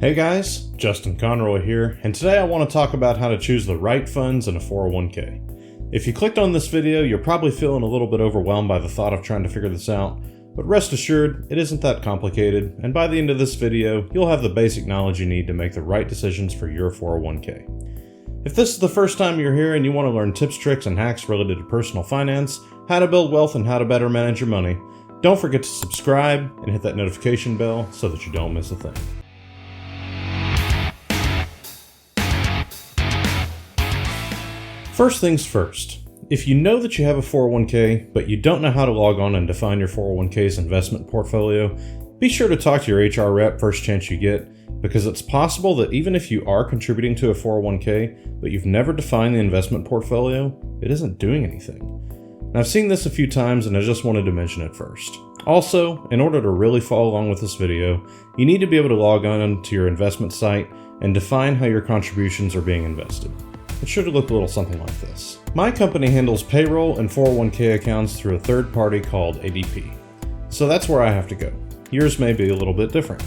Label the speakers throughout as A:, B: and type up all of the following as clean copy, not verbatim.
A: Hey guys, Justin Conroy here, and today I want to talk about how to choose the right funds in a 401k. If you clicked on this video, you're probably feeling a little bit overwhelmed by the thought of trying to figure this out, but rest assured, it isn't that complicated, and by the end of this video, you'll have the basic knowledge you need to make the right decisions for your 401k. If this is the first time you're here and you want to learn tips, tricks, and hacks related to personal finance, how to build wealth, and how to better manage your money, don't forget to subscribe and hit that notification bell so that you don't miss a thing. First things first, if you know that you have a 401k, but you don't know how to log on and define your 401k's investment portfolio, be sure to talk to your HR rep first chance you get, because it's possible that even if you are contributing to a 401k, but you've never defined the investment portfolio, it isn't doing anything. And I've seen this a few times and I just wanted to mention it first. Also, in order to really follow along with this video, you need to be able to log on to your investment site and define how your contributions are being invested. It should look a little something like this. My company handles payroll and 401k accounts through a third party called ADP. So that's where I have to go. Yours may be a little bit different.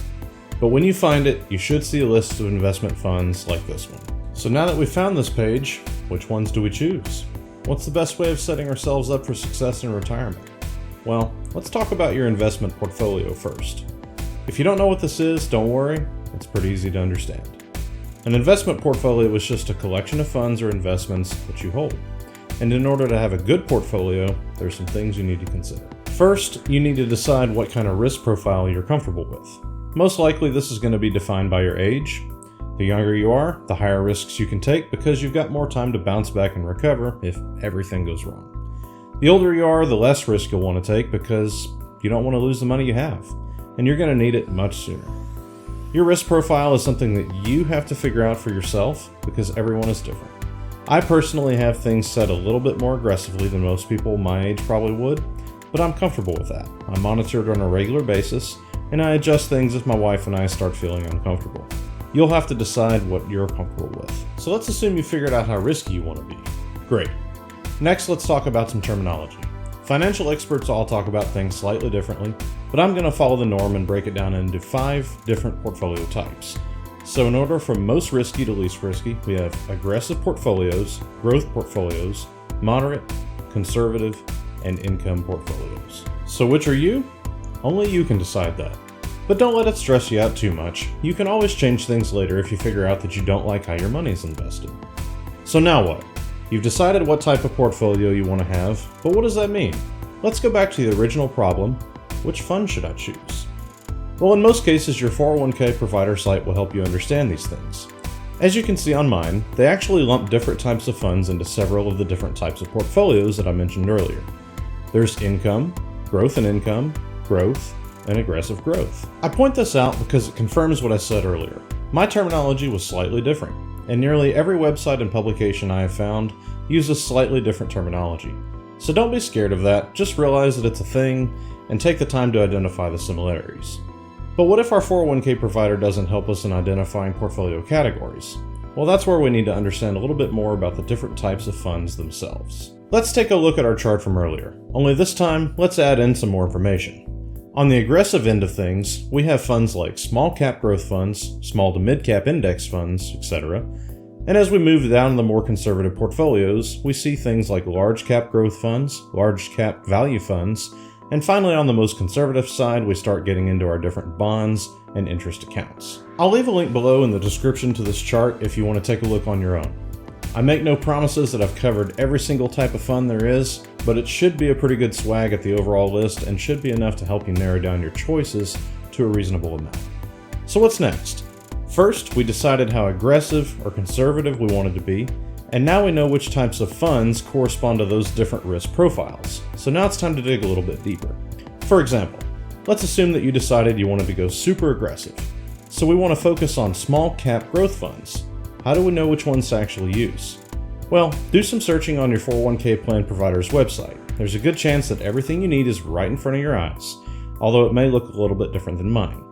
A: But when you find it, you should see a list of investment funds like this one. So now that we've found this page, which ones do we choose? What's the best way of setting ourselves up for success in retirement? Well, let's talk about your investment portfolio first. If you don't know what this is, don't worry, it's pretty easy to understand. An investment portfolio is just a collection of funds or investments that you hold. And in order to have a good portfolio, there's some things you need to consider. First, you need to decide what kind of risk profile you're comfortable with. Most likely this is going to be defined by your age. The younger you are, the higher risks you can take because you've got more time to bounce back and recover if everything goes wrong. The older you are, the less risk you'll want to take because you don't want to lose the money you have, and you're going to need it much sooner. Your risk profile is something that you have to figure out for yourself because everyone is different. I personally have things set a little bit more aggressively than most people my age probably would, but I'm comfortable with that. I'm monitored on a regular basis, and I adjust things if my wife and I start feeling uncomfortable. You'll have to decide what you're comfortable with. So let's assume you figured out how risky you want to be. Great. Next, let's talk about some terminology. Financial experts all talk about things slightly differently, but I'm going to follow the norm and break it down into 5 different portfolio types. So in order from most risky to least risky, we have aggressive portfolios, growth portfolios, moderate, conservative, and income portfolios. So which are you? Only you can decide that. But don't let it stress you out too much. You can always change things later if you figure out that you don't like how your money is invested. So now what? You've decided what type of portfolio you want to have, but what does that mean? Let's go back to the original problem. Which fund should I choose? Well, in most cases, your 401k provider site will help you understand these things. As you can see on mine, they actually lump different types of funds into several of the different types of portfolios that I mentioned earlier. There's income, growth and income, growth, and aggressive growth. I point this out because it confirms what I said earlier. My terminology was slightly different, and nearly every website and publication I have found uses slightly different terminology. So don't be scared of that, just realize that it's a thing and take the time to identify the similarities. But what if our 401k provider doesn't help us in identifying portfolio categories? Well, that's where we need to understand a little bit more about the different types of funds themselves. Let's take a look at our chart from earlier, only this time, let's add in some more information. On the aggressive end of things, we have funds like small cap growth funds, small to mid cap index funds, etc. And as we move down to the more conservative portfolios, we see things like large cap growth funds, large cap value funds, and finally on the most conservative side, we start getting into our different bonds and interest accounts. I'll leave a link below in the description to this chart if you want to take a look on your own. I make no promises that I've covered every single type of fund there is, but it should be a pretty good swag at the overall list and should be enough to help you narrow down your choices to a reasonable amount. So what's next? First, we decided how aggressive or conservative we wanted to be, and now we know which types of funds correspond to those different risk profiles. So now it's time to dig a little bit deeper. For example, let's assume that you decided you wanted to go super aggressive. So we want to focus on small cap growth funds. How do we know which ones to actually use? Well, do some searching on your 401k plan provider's website. There's a good chance that everything you need is right in front of your eyes, although it may look a little bit different than mine.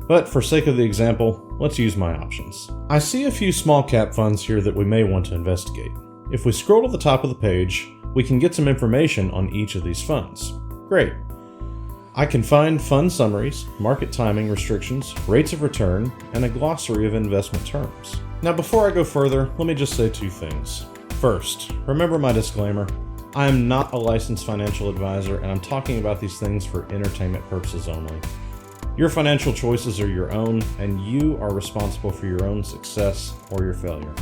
A: But for sake of the example, let's use my options. I see a few small cap funds here that we may want to investigate. If we scroll to the top of the page, we can get some information on each of these funds. Great. I can find fund summaries, market timing restrictions, rates of return, and a glossary of investment terms. Now before I go further, let me just say two things. First, remember my disclaimer. I am not a licensed financial advisor, and I'm talking about these things for entertainment purposes only. Your financial choices are your own, and you are responsible for your own success or your failure.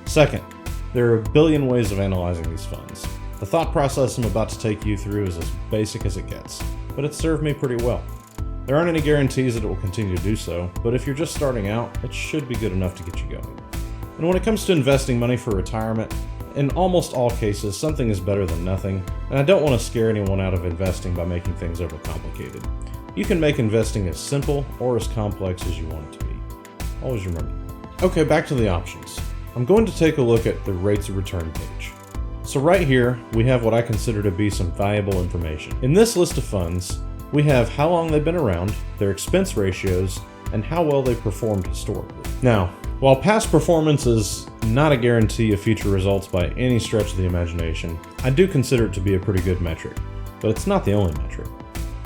A: Second, there are a billion ways of analyzing these funds. The thought process I'm about to take you through is as basic as it gets, but it's served me pretty well. There aren't any guarantees that it will continue to do so, but if you're just starting out, it should be good enough to get you going. And when it comes to investing money for retirement, in almost all cases, something is better than nothing, and I don't want to scare anyone out of investing by making things overcomplicated. You can make investing as simple or as complex as you want it to be. Always remember. Okay, back to the options. I'm going to take a look at the rates of return page. So right here, we have what I consider to be some valuable information. In this list of funds, we have how long they've been around, their expense ratios, and how well they've performed historically. Now, while past performance is not a guarantee of future results by any stretch of the imagination, I do consider it to be a pretty good metric, but it's not the only metric.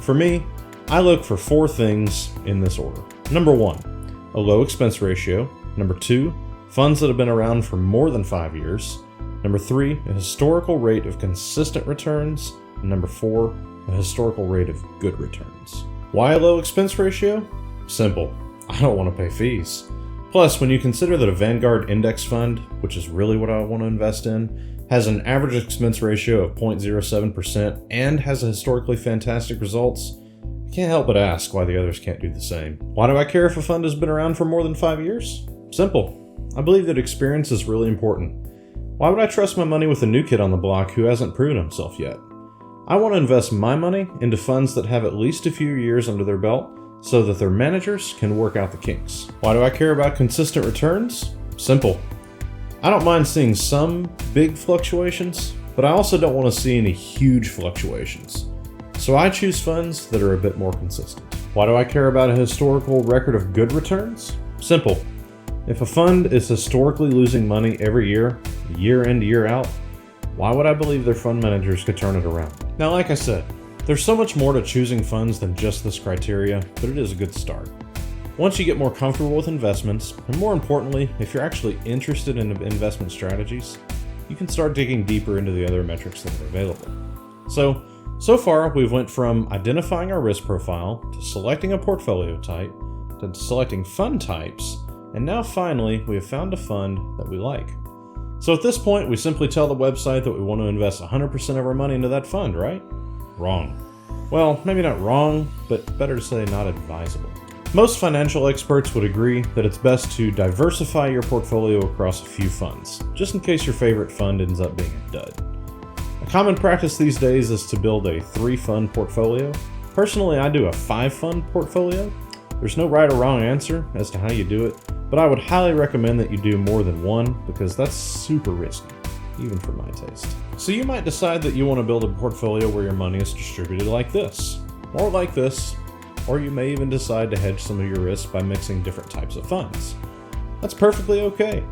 A: For me, I look for 4 things in this order. Number 1, a low expense ratio. Number 2, funds that have been around for more than 5 years. Number 3, a historical rate of consistent returns. And number 4, a historical rate of good returns. Why a low expense ratio? Simple. I don't want to pay fees. Plus, when you consider that a Vanguard index fund, which is really what I want to invest in, has an average expense ratio of 0.07% and has historically fantastic results, I can't help but ask why the others can't do the same. Why do I care if a fund has been around for more than 5 years? Simple. I believe that experience is really important. Why would I trust my money with a new kid on the block who hasn't proven himself yet? I want to invest my money into funds that have at least a few years under their belt so that their managers can work out the kinks. Why do I care about consistent returns? Simple. I don't mind seeing some big fluctuations, but I also don't want to see any huge fluctuations. So I choose funds that are a bit more consistent. Why do I care about a historical record of good returns? Simple. If a fund is historically losing money every year, year in, year out, why would I believe their fund managers could turn it around? Now, like I said, there's so much more to choosing funds than just this criteria, but it is a good start. Once you get more comfortable with investments, and more importantly, if you're actually interested in investment strategies, you can start digging deeper into the other metrics that are available. So far, we've went from identifying our risk profile, to selecting a portfolio type, to selecting fund types, and now finally, we have found a fund that we like. So at this point, we simply tell the website that we want to invest 100% of our money into that fund, right? Wrong. Well, maybe not wrong, but better to say not advisable. Most financial experts would agree that it's best to diversify your portfolio across a few funds, just in case your favorite fund ends up being a dud. A common practice these days is to build a 3-fund portfolio. Personally, I do a 5-fund portfolio. There's no right or wrong answer as to how you do it, but I would highly recommend that you do more than one because that's super risky, even for my taste. So you might decide that you want to build a portfolio where your money is distributed like this, or like this, or you may even decide to hedge some of your risk by mixing different types of funds. That's perfectly okay.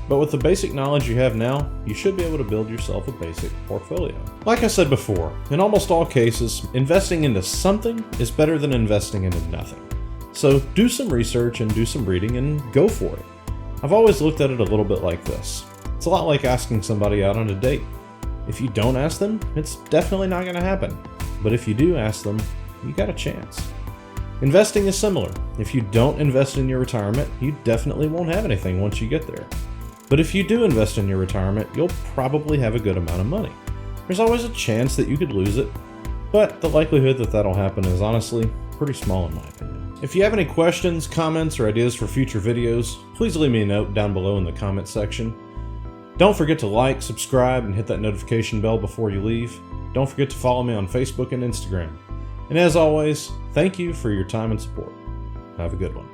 A: But with the basic knowledge you have now, you should be able to build yourself a basic portfolio. Like I said before, in almost all cases, investing into something is better than investing into nothing. So do some research and do some reading and go for it. I've always looked at it a little bit like this. It's a lot like asking somebody out on a date. If you don't ask them, it's definitely not going to happen. But if you do ask them, you got a chance. Investing is similar. If you don't invest in your retirement, you definitely won't have anything once you get there. But if you do invest in your retirement, you'll probably have a good amount of money. There's always a chance that you could lose it, but the likelihood that that'll happen is honestly pretty small in my opinion. If you have any questions, comments, or ideas for future videos, please leave me a note down below in the comment section. Don't forget to like, subscribe, and hit that notification bell before you leave. Don't forget to follow me on Facebook and Instagram. And as always, thank you for your time and support. Have a good one.